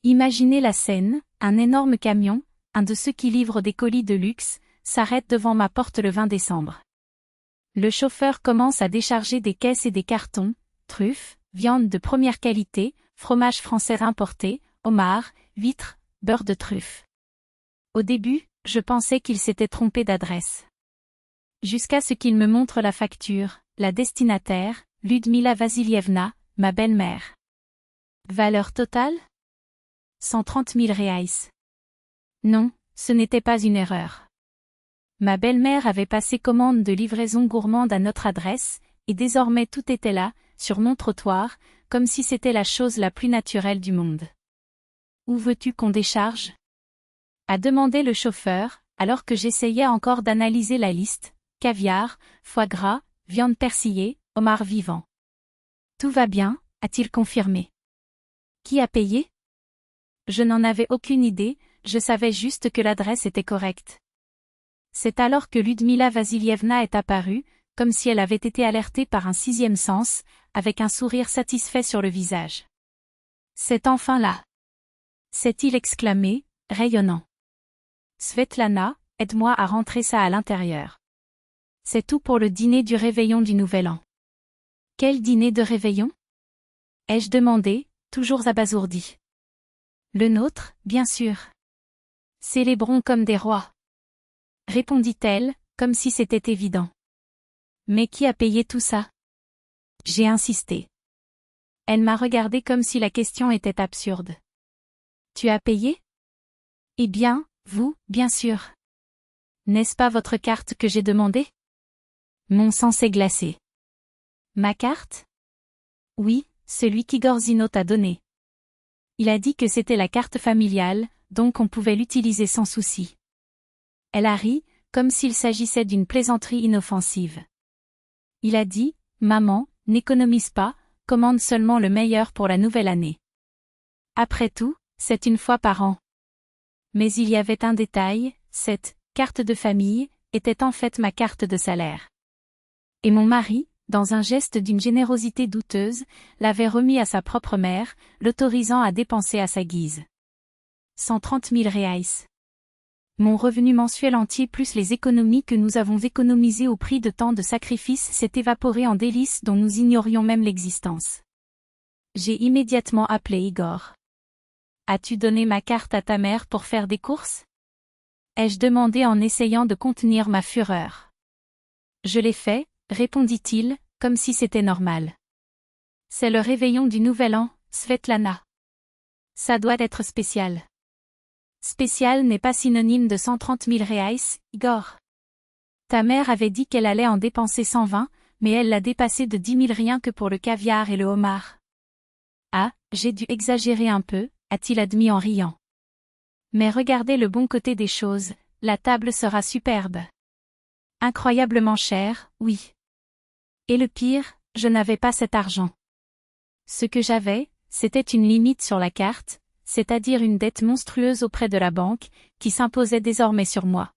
Imaginez la scène, un énorme camion, un de ceux qui livrent des colis de luxe, s'arrête devant ma porte le 20 décembre. Le chauffeur commence à décharger des caisses et des cartons, truffes, viande de première qualité, fromage français importé, homard, huîtres, beurre de truffe. Au début, je pensais qu'il s'était trompé d'adresse. Jusqu'à ce qu'il me montre la facture, la destinataire, Ludmila Vasilievna, ma belle-mère. Valeur totale? 130 000 reais. Non, ce n'était pas une erreur. Ma belle-mère avait passé commande de livraison gourmande à notre adresse, et désormais tout était là, sur mon trottoir, comme si c'était la chose la plus naturelle du monde. Où veux-tu qu'on décharge? A demandé le chauffeur, alors que j'essayais encore d'analyser la liste, caviar, foie gras, viande persillée, homard vivant. Tout va bien, a-t-il confirmé. Qui a payé? Je n'en avais aucune idée, je savais juste que l'adresse était correcte. C'est alors que Ludmila Vasilievna est apparue, comme si elle avait été alertée par un sixième sens, avec un sourire satisfait sur le visage. C'est enfin là. S'est-il exclamé, rayonnant. Svetlana, aide-moi à rentrer ça à l'intérieur. C'est tout pour le dîner du réveillon du Nouvel An. Quel dîner de réveillon? Ai-je demandé, toujours abasourdi. Le nôtre, bien sûr. Célébrons comme des rois. Répondit-elle, comme si c'était évident. Mais qui a payé tout ça? J'ai insisté. Elle m'a regardé comme si la question était absurde. Tu as payé? Eh bien, vous, bien sûr. N'est-ce pas votre carte que j'ai demandée? Mon sang s'est glacé. Ma carte? Oui, celui qu'Igor t'a donné. Il a dit que c'était la carte familiale, donc on pouvait l'utiliser sans souci. Elle a ri, comme s'il s'agissait d'une plaisanterie inoffensive. Il a dit, maman, n'économise pas, commande seulement le meilleur pour la nouvelle année. Après tout, c'est une fois par an. Mais il y avait un détail, cette carte de famille était en fait ma carte de salaire. Et mon mari, dans un geste d'une générosité douteuse, l'avait remis à sa propre mère, l'autorisant à dépenser à sa guise. 130 000 reais. Mon revenu mensuel entier plus les économies que nous avons économisées au prix de tant de sacrifices s'est évaporé en délices dont nous ignorions même l'existence. J'ai immédiatement appelé Igor. As-tu donné ma carte à ta mère pour faire des courses? Ai-je demandé en essayant de contenir ma fureur. Je l'ai fait, répondit-il, comme si c'était normal. C'est le réveillon du Nouvel An, Svetlana. Ça doit être spécial. Spécial n'est pas synonyme de 130 000 reais, Igor. Ta mère avait dit qu'elle allait en dépenser 120, mais elle l'a dépassé de 10 000 rien que pour le caviar et le homard. Ah, j'ai dû exagérer un peu, a-t-il admis en riant. Mais regardez le bon côté des choses, la table sera superbe. Incroyablement chère, oui. Et le pire, je n'avais pas cet argent. Ce que j'avais, c'était une limite sur la carte, c'est-à-dire une dette monstrueuse auprès de la banque, qui s'imposait désormais sur moi.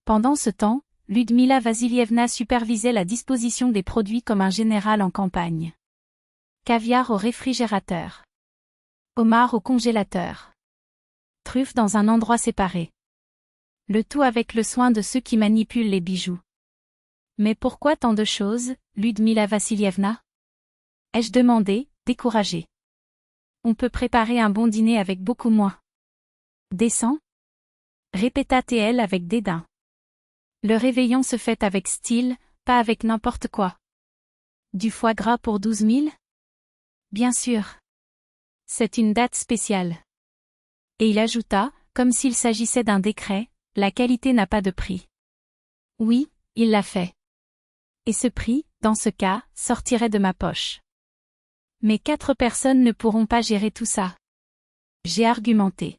Pendant ce temps, Ludmila Vasilievna supervisait la disposition des produits comme un général en campagne. Caviar au réfrigérateur. Homard au congélateur. Truffes dans un endroit séparé. Le tout avec le soin de ceux qui manipulent les bijoux. Mais pourquoi tant de choses, Ludmila Vasilievna? Ai-je demandé, découragée. On peut préparer un bon dîner avec beaucoup moins. Décent? Répéta-t-elle avec dédain. Le réveillon se fait avec style, pas avec n'importe quoi. Du foie gras pour 12 000? Bien sûr. C'est une date spéciale. Et il ajouta, comme s'il s'agissait d'un décret, la qualité n'a pas de prix. Oui, il l'a fait. Et ce prix, dans ce cas, sortirait de ma poche. Mais 4 personnes ne pourront pas gérer tout ça. J'ai argumenté.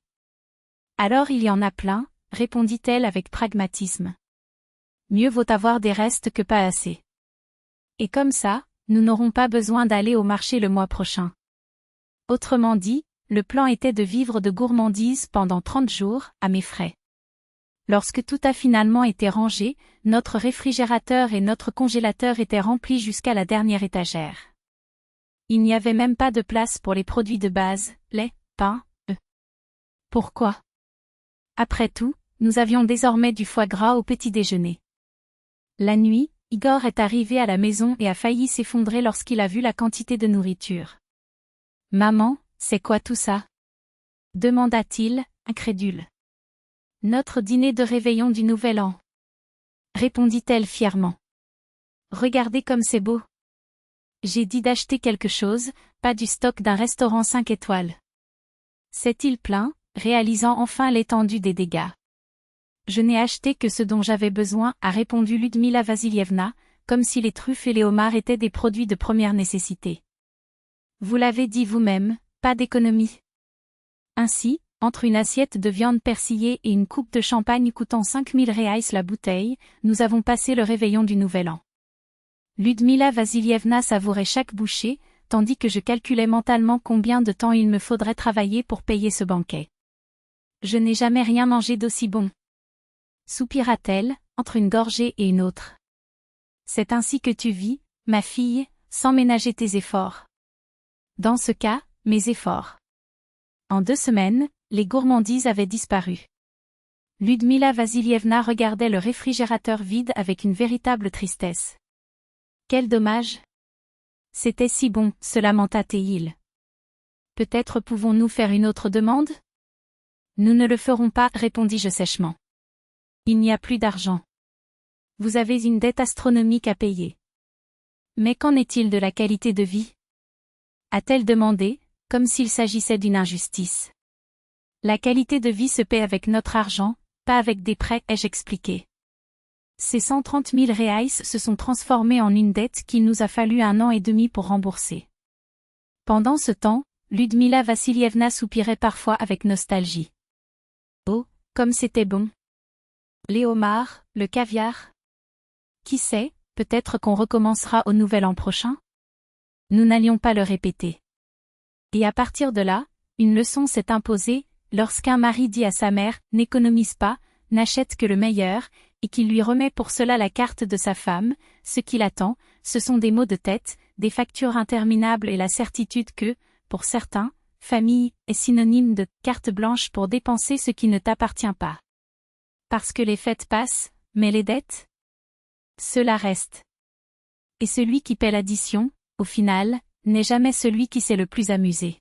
Alors il y en a plein, répondit-elle avec pragmatisme. Mieux vaut avoir des restes que pas assez. Et comme ça, nous n'aurons pas besoin d'aller au marché le mois prochain. Autrement dit, le plan était de vivre de gourmandises pendant 30 jours, à mes frais. Lorsque tout a finalement été rangé, notre réfrigérateur et notre congélateur étaient remplis jusqu'à la dernière étagère. Il n'y avait même pas de place pour les produits de base, lait, pain, œufs. Pourquoi? Après tout, nous avions désormais du foie gras au petit déjeuner. La nuit, Igor est arrivé à la maison et a failli s'effondrer lorsqu'il a vu la quantité de nourriture. « Maman, c'est quoi tout ça? » demanda-t-il, incrédule. « Notre dîner de réveillon du Nouvel An. » répondit-elle fièrement. « Regardez comme c'est beau. J'ai dit d'acheter quelque chose, pas du stock d'un restaurant 5 étoiles. » S'est-il plaint, réalisant enfin l'étendue des dégâts. « Je n'ai acheté que ce dont j'avais besoin, » a répondu Ludmila Vassilievna, comme si les truffes et les homards étaient des produits de première nécessité. « Vous l'avez dit vous-même, pas d'économie. » Ainsi, entre une assiette de viande persillée et une coupe de champagne coûtant 5000 reais la bouteille, nous avons passé le réveillon du Nouvel An. Ludmila Vassilievna savourait chaque bouchée, tandis que je calculais mentalement combien de temps il me faudrait travailler pour payer ce banquet. « Je n'ai jamais rien mangé d'aussi bon. » soupira-t-elle, entre une gorgée et une autre. « C'est ainsi que tu vis, ma fille, sans ménager tes efforts. » Dans ce cas, mes efforts. En 2 semaines, les gourmandises avaient disparu. Ludmila Vassilievna regardait le réfrigérateur vide avec une véritable tristesse. Quel dommage! C'était si bon, se lamenta-t-il. Peut-être pouvons-nous faire une autre demande? Nous ne le ferons pas, répondis-je sèchement. Il n'y a plus d'argent. Vous avez une dette astronomique à payer. Mais qu'en est-il de la qualité de vie? A-t-elle demandé, comme s'il s'agissait d'une injustice. La qualité de vie se paie avec notre argent, pas avec des prêts, ai-je expliqué. Ces 130 000 reais se sont transformés en une dette qu'il nous a fallu 1 an et demi pour rembourser. Pendant ce temps, Ludmila Vassilievna soupirait parfois avec nostalgie. Oh, comme c'était bon! Les homards, le caviar. Qui sait, peut-être qu'on recommencera au Nouvel An prochain? Nous n'allions pas le répéter. Et à partir de là, une leçon s'est imposée, lorsqu'un mari dit à sa mère « n'économise pas, n'achète que le meilleur », et qu'il lui remet pour cela la carte de sa femme, ce qui l'attend, ce sont des maux de tête, des factures interminables et la certitude que, pour certains, famille est synonyme de carte blanche pour dépenser ce qui ne t'appartient pas. Parce que les fêtes passent, mais les dettes? Cela reste. Et celui qui paie l'addition, au final, n'est jamais celui qui s'est le plus amusé.